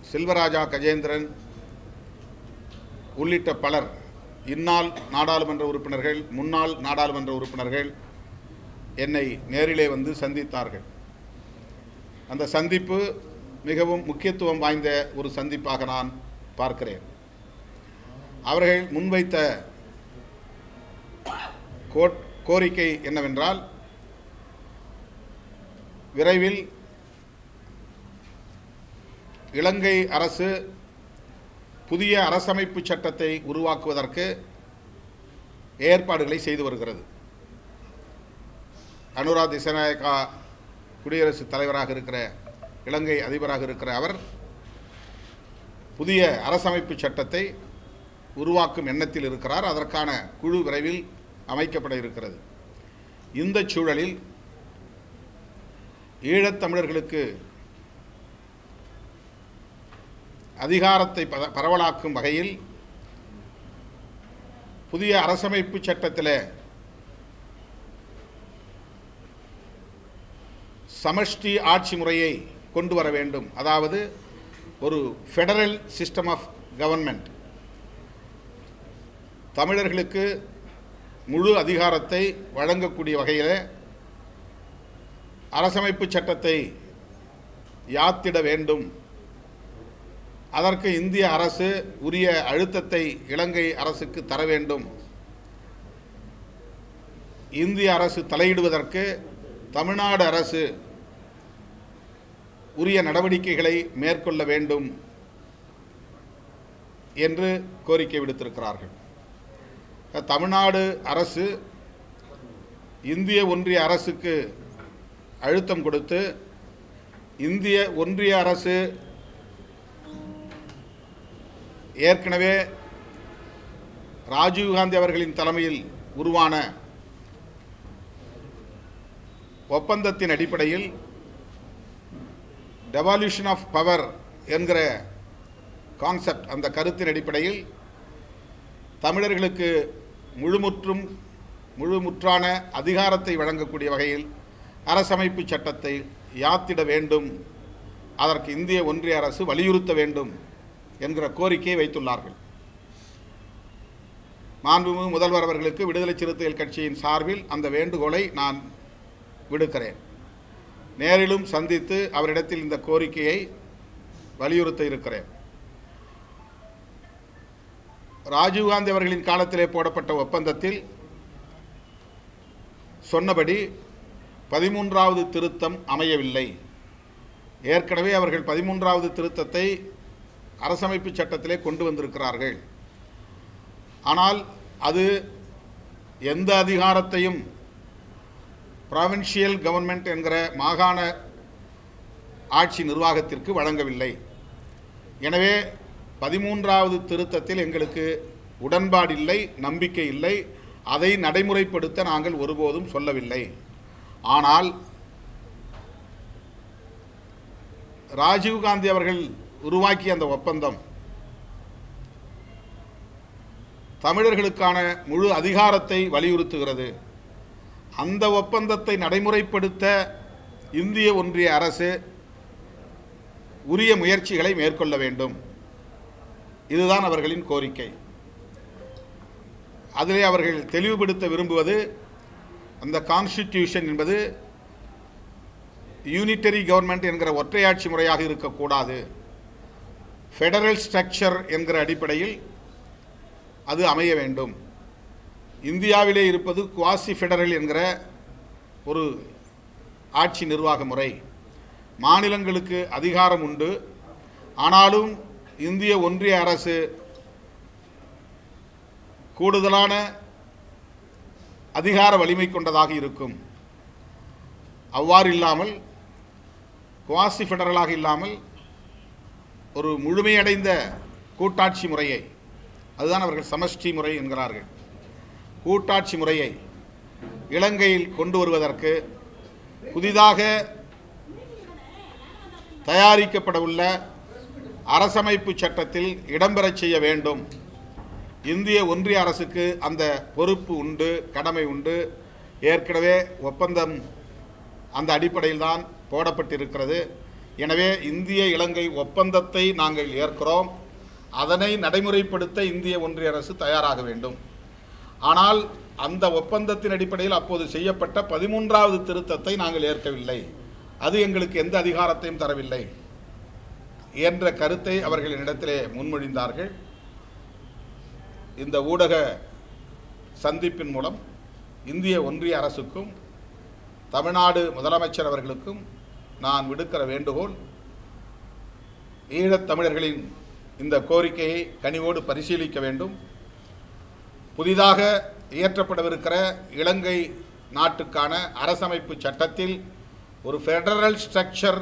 செல்வராஜா கஜேந்திரன் உள்ளிட்ட பலர், இந்நாள் நாடாளுமன்ற உறுப்பினர்கள், முன்னாள் நாடாளுமன்ற உறுப்பினர்கள் என்னை நேரிலே வந்து சந்தித்தார்கள். அந்த சந்திப்பு மிகவும் முக்கியத்துவம் வாய்ந்த ஒரு சந்திப்பாக நான் பார்க்கிறேன். அவர்கள் முன்வைத்த கோரிக்கை என்னவென்றால், விரைவில் இலங்கை அரசு புதிய அரசமைப்பு சட்டத்தை உருவாக்குவதற்கு ஏற்பாடுகளை செய்து வருகிறது. அனுரா திசாநாயக்கா குடியரசுத் தலைவராக இருக்கிற, இலங்கை அதிபராக இருக்கிற அவர் புதிய அரசமைப்பு சட்டத்தை உருவாக்கும் எண்ணத்தில் இருக்கிறார். அதற்கான குழு விரைவில் அமைக்கப்பட இருக்கிறது. இந்த சூழலில் ஈழத்தமிழர்களுக்கு அதிகாரத்தை பரவலாக்கும் வகையில் புதிய அரசமைப்பு சட்டத்தில் சமஷ்டி ஆட்சி முறையை கொண்டு வர வேண்டும். அதாவது ஒரு ஃபெடரல் சிஸ்டம் ஆஃப் கவர்மெண்ட், தமிழர்களுக்கு முழு அதிகாரத்தை வழங்கக்கூடிய வகையில் அரசமைப்பு சட்டத்தை யாத்திட வேண்டும். அதற்கு இந்திய அரசு உரிய அழுத்தத்தை இலங்கை அரசுக்கு தர வேண்டும். இந்திய அரசு தலையிடுவதற்கு தமிழ்நாடு அரசு உரிய நடவடிக்கைகளை மேற்கொள்ள வேண்டும் என்று கோரிக்கை விடுத்திருக்கிறார்கள். தமிழ்நாடு அரசு இந்திய ஒன்றிய அரசுக்கு அழுத்தம் கொடுத்து, இந்திய ஒன்றிய அரசு ஏற்கனவே ராஜீவ்காந்தி அவர்களின் தலைமையில் உருவான ஒப்பந்தத்தின் அடிப்படையில் டெவால்யூஷன் ஆஃப் பவர் என்கிற கான்செப்ட், அந்த கருத்தின் அடிப்படையில் தமிழர்களுக்கு முழுமுற்றான அதிகாரத்தை வழங்கக்கூடிய வகையில் அரசமைப்பு சட்டத்தை யாத்திட வேண்டும். அதற்கு இந்திய ஒன்றிய அரசு வலியுறுத்த வேண்டும் என்கிற கோரிக்கையை வைத்துள்ளார்கள். மாண்புமிகு முதல்வர் அவர்களுக்கு விடுதலை சிறுத்தைகள் கட்சியின் சார்பில் அந்த வேண்டுகோளை நான் விடுக்கிறேன். நேரிலும் சந்தித்து அவரிடத்தில் இந்த கோரிக்கையை வலியுறுத்த இருக்கிறேன். ராஜீவ்காந்தி அவர்களின் காலத்திலே போடப்பட்ட ஒப்பந்தத்தில் சொன்னபடி 13வது திருத்தம் அமையவில்லை. ஏற்கனவே அவர்கள் 13வது திருத்தத்தை அரசமைப்பு சட்டத்திலே கொண்டு வந்திருக்கிறார்கள். ஆனால் அது எந்த அதிகாரத்தையும் ப்ராவின்ஷியல் கவர்மெண்ட் என்கிற மாகாண ஆட்சி நிர்வாகத்திற்கு வழங்கவில்லை. எனவே 13வது திருத்தத்தில் எங்களுக்கு உடன்பாடில்லை, நம்பிக்கை இல்லை. அதை நடைமுறைப்படுத்த நாங்கள் ஒருபோதும் சொல்லவில்லை. ஆனால் ராஜீவ்காந்தி அவர்கள் உருவாக்கிய அந்த ஒப்பந்தம் தமிழர்களுக்கான முழு அதிகாரத்தை வலியுறுத்துகிறது. அந்த ஒப்பந்தத்தை நடைமுறைப்படுத்த இந்திய ஒன்றிய அரசு உரிய முயற்சிகளை மேற்கொள்ள வேண்டும். இதுதான் அவர்களின் கோரிக்கை. அதிலே அவர்கள் தெளிவுபடுத்த விரும்புவது, அந்த கான்ஸ்டிடியூஷன் என்பது யூனிட்டரி கவர்மெண்ட் என்கிற ஒற்றையாட்சி முறையாக இருக்கக்கூடாது. ஃபெடரல் ஸ்ட்ரக்சர் என்கிற அடிப்படையில் அது அமைய வேண்டும். இந்தியாவிலே இருப்பது குவாசி ஃபெடரல் என்கிற ஒரு ஆட்சி நிர்வாக முறை. மாநிலங்களுக்கு அதிகாரம் உண்டு. ஆனாலும் இந்திய ஒன்றிய அரசு கூடுதலான அதிகார வலிமை கொண்டதாக இருக்கும். அவ்வாறு இல்லாமல், குவாசி ஃபெடரலாக இல்லாமல் ஒரு முழுமையடைந்த கூட்டாட்சி முறையை, அதுதான் அவர்கள் சமஷ்டி முறை என்கிறார்கள், கூட்டாட்சி முறையை இலங்கையில் கொண்டு வருவதற்கு புதிதாக தயாரிக்கப்படவுள்ள அரசமைப்பு சட்டத்தில் இடம்பெறச் செய்ய வேண்டும். இந்திய ஒன்றிய அரசுக்கு அந்த பொறுப்பு உண்டு, கடமை உண்டு. ஏற்கனவே ஒப்பந்தம் அந்த அடிப்படையில் தான் போடப்பட்டிருக்கிறது. எனவே இந்திய இலங்கை ஒப்பந்தத்தை நாங்கள் ஏற்கிறோம். அதனை நடைமுறைப்படுத்த இந்திய ஒன்றிய அரசு தயாராக வேண்டும். ஆனால் அந்த ஒப்பந்தத்தின் அடிப்படையில் அப்போது செய்யப்பட்ட 13வது திருத்தத்தை நாங்கள் ஏற்கவில்லை. அது எங்களுக்கு எந்த அதிகாரத்தையும் தரவில்லை என்ற கருத்தை அவர்கள் என்னிடத்திலே முன்மொழிந்தார்கள். இந்த ஊடக சந்திப்பின் மூலம் இந்திய ஒன்றிய அரசுக்கும் தமிழ்நாடு முதலமைச்சர் அவர்களுக்கும் நான் விடுக்கிற வேண்டுகோள், ஈழத் தமிழர்களின் இந்த கோரிக்கையை கனிவோடு பரிசீலிக்க வேண்டும். புதிதாக இயற்றப்படவிருக்கிற இலங்கை நாட்டுக்கான அரசமைப்பு சட்டத்தில் ஒரு ஃபெடரல் ஸ்ட்ரக்சர்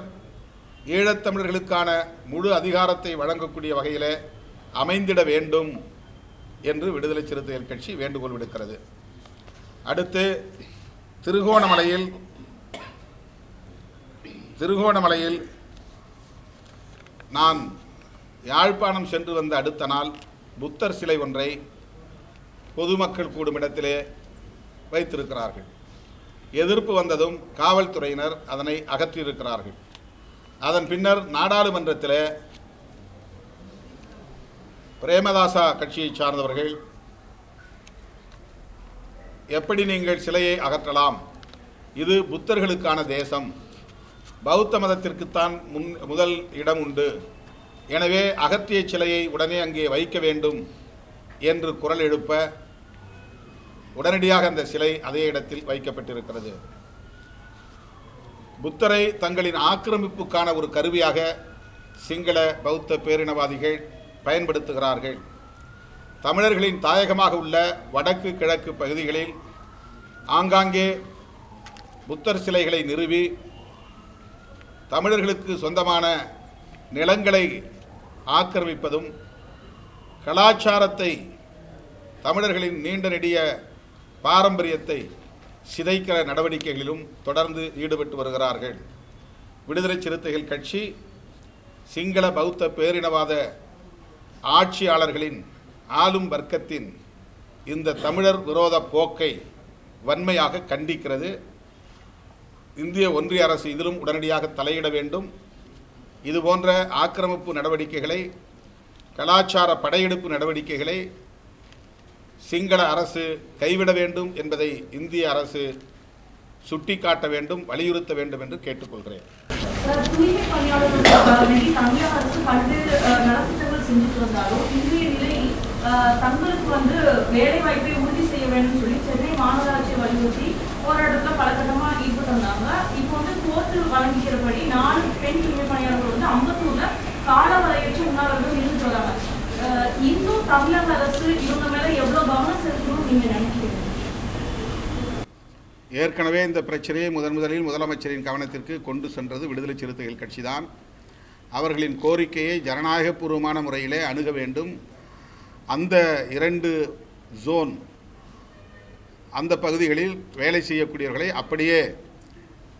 ஈழத்தமிழர்களுக்கான முழு அதிகாரத்தை வழங்கக்கூடிய வகையில் அமைந்திட வேண்டும் என்று விடுதலை சிறுத்தைகள் கட்சி வேண்டுகோள் விடுக்கிறது. அடுத்து திருகோணமலையில் நான் யாழ்ப்பாணம் சென்று வந்த அடுத்த நாள் புத்தர் சிலை ஒன்றை பொதுமக்கள் கூடும் இடத்திலே வைத்திருக்கிறார்கள். எதிர்ப்பு வந்ததும் காவல்துறையினர் அதனை அகற்றியிருக்கிறார்கள். அதன் பின்னர் நாடாளுமன்றத்தில் பிரேமதாசா கட்சியை சார்ந்தவர்கள், எப்படி நீங்கள் சிலையை அகற்றலாம், இது புத்தர்களுக்கான தேசம், பௌத்த மதத்திற்குத்தான் முதல் இடம் உண்டு, எனவே அகற்றிய சிலையை உடனே அங்கே வைக்க வேண்டும் என்று குரல் எழுப்ப உடனடியாக அந்த சிலை அதே இடத்தில் வைக்கப்பட்டிருக்கிறது. புத்தரை தங்களின் ஆக்கிரமிப்புக்கான ஒரு கருவியாக சிங்கள பௌத்த பேரினவாதிகள் பயன்படுத்துகிறார்கள். தமிழர்களின் தாயகமாக உள்ள வடக்கு கிழக்கு பகுதிகளில் ஆங்காங்கே புத்தர் சிலைகளை நிறுவி தமிழர்களுக்கு சொந்தமான நிலங்களை ஆக்கிரமிப்பதும், கலாச்சாரத்தை, தமிழர்களின் நீண்ட நெடிய பாரம்பரியத்தை சிதைக்கிற நடவடிக்கைகளிலும் தொடர்ந்து ஈடுபட்டு வருகிறார்கள். விடுதலை சிறுத்தைகள் கட்சி சிங்கள பௌத்த பேரினவாத ஆட்சியாளர்களின் ஆளும் வர்க்கத்தின் இந்த தமிழர் விரோத போக்கை வன்மையாக கண்டிக்கிறது. இந்திய ஒன்றிய அரசு இதிலும் உடனடியாக தலையிட வேண்டும். இதுபோன்ற ஆக்கிரமிப்பு நடவடிக்கைகளை, கலாச்சார படையெடுப்பு நடவடிக்கைகளை சிங்கள அரசு கைவிட வேண்டும் என்பதை இந்திய அரசு சுட்டிக்காட்ட வேண்டும், வலியுறுத்த வேண்டும் என்று கேட்டுக்கொள்கிறேன். தூய்மை பணியாளர்களுக்கு தமிழக அரசு பல்வேறு நலத்திட்டங்கள் செஞ்சுட்டு வந்தாலும் இன்றைய நிலையில் தங்களுக்கு வேலை வாய்ப்பை உறுதி செய்ய வேண்டும் சொல்லி சென்னை மாநகராட்சியை வலியுறுத்தி போராட்டத்தில் பல கட்டமாக ஈடுபட்டு வந்தாங்க. இப்போ கோர்ட்டு வழங்கிக்கிறபடி 4 பெண் தூய்மை பணியாளர்கள் அம்பத்தூர்ல காலவரையற்ற உண்ணாவிரதம் இருந்துட்டு வராங்க. இன்னும் தமிழக அரசு இவங்க மேல எவ்வளவு கவனம் செலுத்தணும் நீங்க நினைக்கிறீங்க? ஏற்கனவே இந்த பிரச்சனையை முதலில் முதலமைச்சரின் கவனத்திற்கு கொண்டு சென்றது விடுதலை சிறுத்தைகள் கட்சிதான். அவர்களின் கோரிக்கையை ஜனநாயகபூர்வமான முறையிலே அணுக வேண்டும். அந்த 2 ஜோன், அந்த பகுதிகளில் வேலை செய்யக்கூடியவர்களை அப்படியே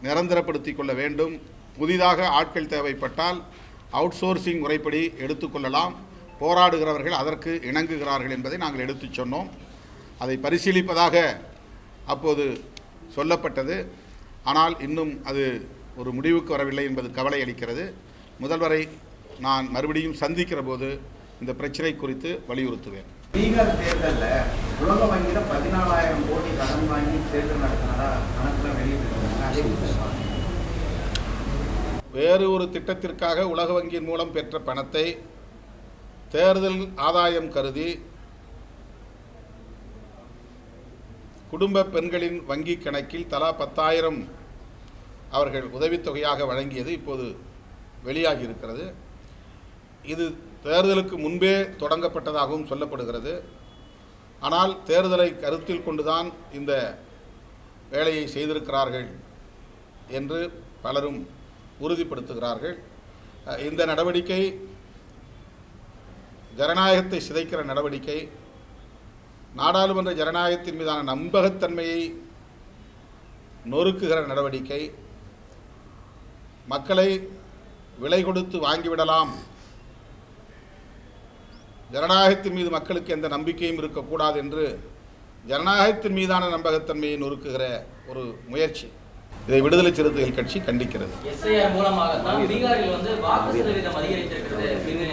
நிரந்தரப்படுத்திக் கொள்ள வேண்டும். புதிதாக ஆட்கள் தேவைப்பட்டால் அவுட்சோர்சிங் முறைப்படி எடுத்துக்கொள்ளலாம். போராடுகிறவர்கள் அதற்கு இணங்குகிறார்கள் என்பதை நாங்கள் எடுத்துச் சொன்னோம். அதை பரிசீலிப்பதாக அப்போது சொல்லப்பட்டது. ஆனால் இன்னும் அது ஒரு முடிவுக்கு வரவில்லை என்பது கவலை அளிக்கிறது. முதல்வரை நான் மறுபடியும் சந்திக்கிற போது இந்த பிரச்சனை குறித்து வலியுறுத்துவேன். பீகார் தேர்தலில் உலக வங்கியில் 14,000 கோடி கடன் வாங்கி தேர்தல் நடத்தினதா கணக்கில் வெளியிட்டிருக்காங்க. வேறு ஒரு திட்டத்திற்காக உலக வங்கியின் மூலம் பெற்ற பணத்தை தேர்தல் ஆதாயம் கருதி குடும்ப பெண்களின் வங்கி கணக்கில் தலா 10,000 அவர்கள் உதவித்தொகையாக வழங்கியது இப்போது வெளியாகி இருக்கிறது. இது தேர்தலுக்கு முன்பே தொடங்கப்பட்டதாகவும் சொல்லப்படுகிறது. ஆனால் தேர்தலை கருத்தில் கொண்டுதான் இந்த வேலையை செய்திருக்கிறார்கள் என்று பலரும் உறுதிப்படுத்துகிறார்கள். இந்த நடவடிக்கை ஜனநாயகத்தை சிதைக்கிற நடவடிக்கை, நாடாளுமன்ற ஜனநாயகத்தின் மீதான நம்பகத்தன்மையை நொறுக்குகிற நடவடிக்கை, மக்களை விலை கொடுத்து வாங்கிவிடலாம், ஜனநாயகத்தின் மீது மக்களுக்கு எந்த நம்பிக்கையும் இருக்கக்கூடாது என்று ஜனநாயகத்தின் மீதான நம்பகத்தன்மையை நொறுக்குகிற ஒரு முயற்சி. இதை விடுதலை சிறுத்தைகள் கட்சி கண்டிக்கிறது. எஸ்ஐஆர் மூலமாகத்தான் பீகாரில் வாக்கு சதவீதம் அதிகரித்திருக்கிறது அப்படின்னு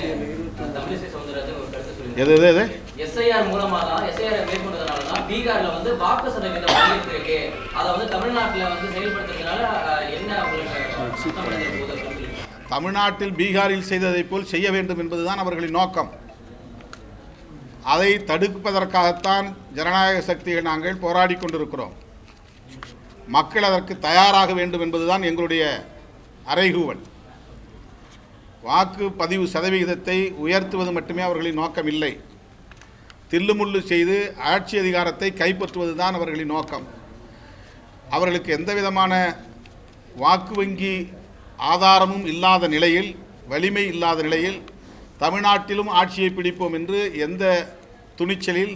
தமிழிசை சவுந்தரராஜன் ஒரு கருத்து சொல்லியிருக்காரு. எஸ்ஐஆர் மூலமாக தான், எஸ்ஐஆர் மேற்கொண்டதுனால தான் பீகார்ல வாக்கு சதவீதம் அதிகரித்திருக்கு. அதை தமிழ்நாட்டில் செயல்படுத்துறதுனால என்ன உங்களுக்கு தமிழ்நாட்டில் பீகாரில் செய்ததை போல் செய்ய வேண்டும் என்பதுதான் அவர்களின் நோக்கம். அதை தடுப்பதற்காகத்தான் ஜனநாயக சக்திகள் நாங்கள் போராடி கொண்டிருக்கிறோம். மக்கள் அதற்கு தயாராக வேண்டும் என்பதுதான் எங்களுடைய அறைகூவல். வாக்குப்பதிவு சதவிகிதத்தை உயர்த்துவது மட்டுமே அவர்களின் நோக்கம் இல்லை. தில்லுமுள்ளு செய்து ஆட்சி அதிகாரத்தை கைப்பற்றுவது தான் அவர்களின் நோக்கம். அவர்களுக்கு எந்த விதமான வாக்கு வங்கி ஆதாரமும் இல்லாத நிலையில், வலிமை இல்லாத நிலையில் தமிழ்நாட்டிலும் ஆட்சியை பிடிப்போம் என்று எந்த துணிச்சலில்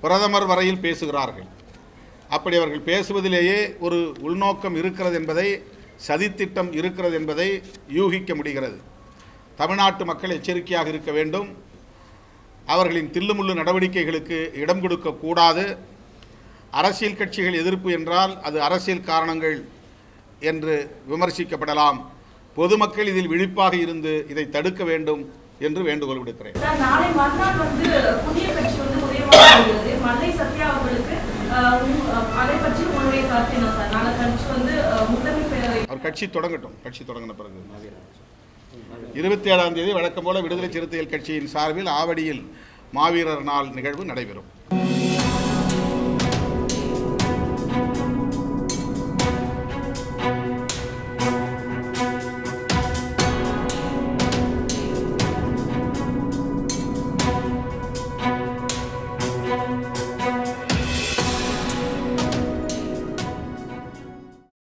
பிரதமர் வரையில் பேசுகிறார்கள். அப்படி அவர்கள் பேசுவதிலேயே ஒரு உள்நோக்கம் இருக்கிறது என்பதை, சதித்திட்டம் இருக்கிறது என்பதை யூகிக்க முடிகிறது. தமிழ்நாட்டு மக்கள் எச்சரிக்கையாக இருக்க வேண்டும். அவர்களின் தில்லுமுள்ளு நடவடிக்கைகளுக்கு இடம் கொடுக்கக்கூடாது. அரசியல் கட்சிகள் எதிர்ப்பு என்றால் அது அரசியல் காரணங்கள் என்று விமர்சிக்கப்படலாம். பொதுமக்கள் இதில் விழிப்பாக இருந்து இதை தடுக்க வேண்டும் என்று வேண்டுகோள் விடுக்கிறேன். நாளை மறுநாள் புதிய கட்சி உதயமாகிறது. மல்லை சத்யா அவர்களுக்கு அதை பற்றி உங்களுடைய கருத்து என்ன சார்? நாளை கட்சி முதன்மை பேரவை அவர் கட்சி தொடங்கட்டும். கட்சி தொடங்கின பிறகு 27ஆம் தேதி வழக்கம் போல விடுதலை சிறுத்தைகள் கட்சியின் சார்பில் ஆவடியில் மாவீரர் நாள் நிகழ்வு நடைபெறும்.